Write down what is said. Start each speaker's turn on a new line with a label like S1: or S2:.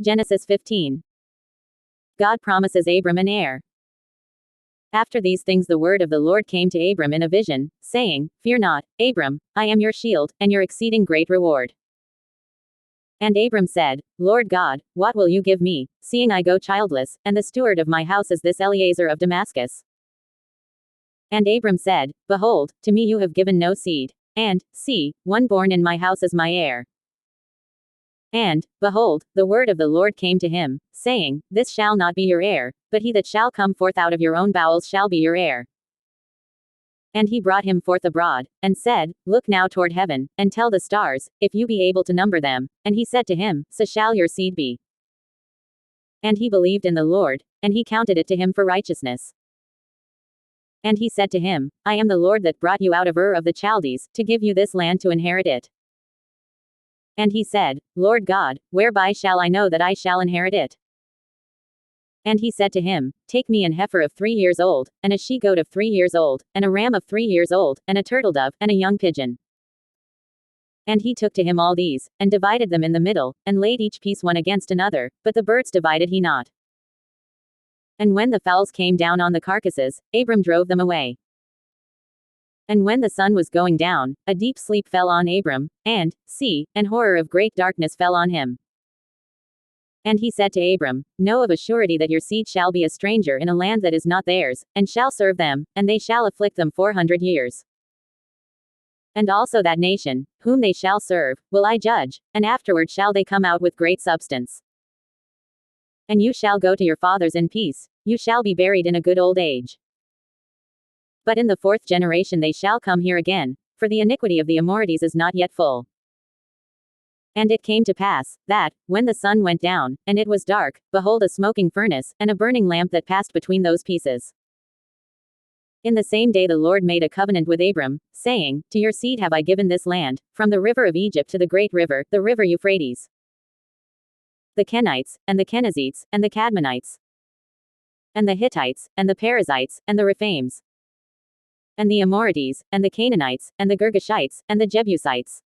S1: Genesis 15. God promises Abram an heir. After these things the word of the Lord came to Abram in a vision, saying, Fear not, Abram, I am your shield, and your exceeding great reward. And Abram said, Lord God, what will you give me, seeing I go childless, and the steward of my house is this Eliezer of Damascus? And Abram said, Behold, to me you have given no seed, and, see, one born in my house is my heir. And, behold, the word of the Lord came to him, saying, This shall not be your heir, but he that shall come forth out of your own bowels shall be your heir. And he brought him forth abroad, and said, Look now toward heaven, and tell the stars, if you be able to number them. And he said to him, So shall your seed be. And he believed in the Lord, and he counted it to him for righteousness. And he said to him, I am the Lord that brought you out of Ur of the Chaldees, to give you this land to inherit it. And he said, Lord God, whereby shall I know that I shall inherit it? And he said to him, Take me an heifer of 3 years old, and a she-goat of 3 years old, and a ram of 3 years old, and a turtle-dove, and a young pigeon. And he took to him all these, and divided them in the middle, and laid each piece one against another, but the birds divided he not. And when the fowls came down on the carcasses, Abram drove them away. And when the sun was going down, a deep sleep fell on Abram, and, see, an horror of great darkness fell on him. And he said to Abram, Know of a surety that your seed shall be a stranger in a land that is not theirs, and shall serve them, and they shall afflict them 400 years. And also that nation, whom they shall serve, will I judge, and afterward shall they come out with great substance. And you shall go to your fathers in peace, you shall be buried in a good old age. But in the 4th generation they shall come here again, for the iniquity of the Amorites is not yet full. And it came to pass, that, when the sun went down, and it was dark, behold a smoking furnace, and a burning lamp that passed between those pieces. In the same day the Lord made a covenant with Abram, saying, To your seed have I given this land, from the river of Egypt to the great river, the river Euphrates. The Kenites, and the Kenizzites, and the Cadmonites, and the Hittites, and the Perizzites, and the Rephaims, and the Amorites, and the Canaanites, and the Girgashites, and the Jebusites.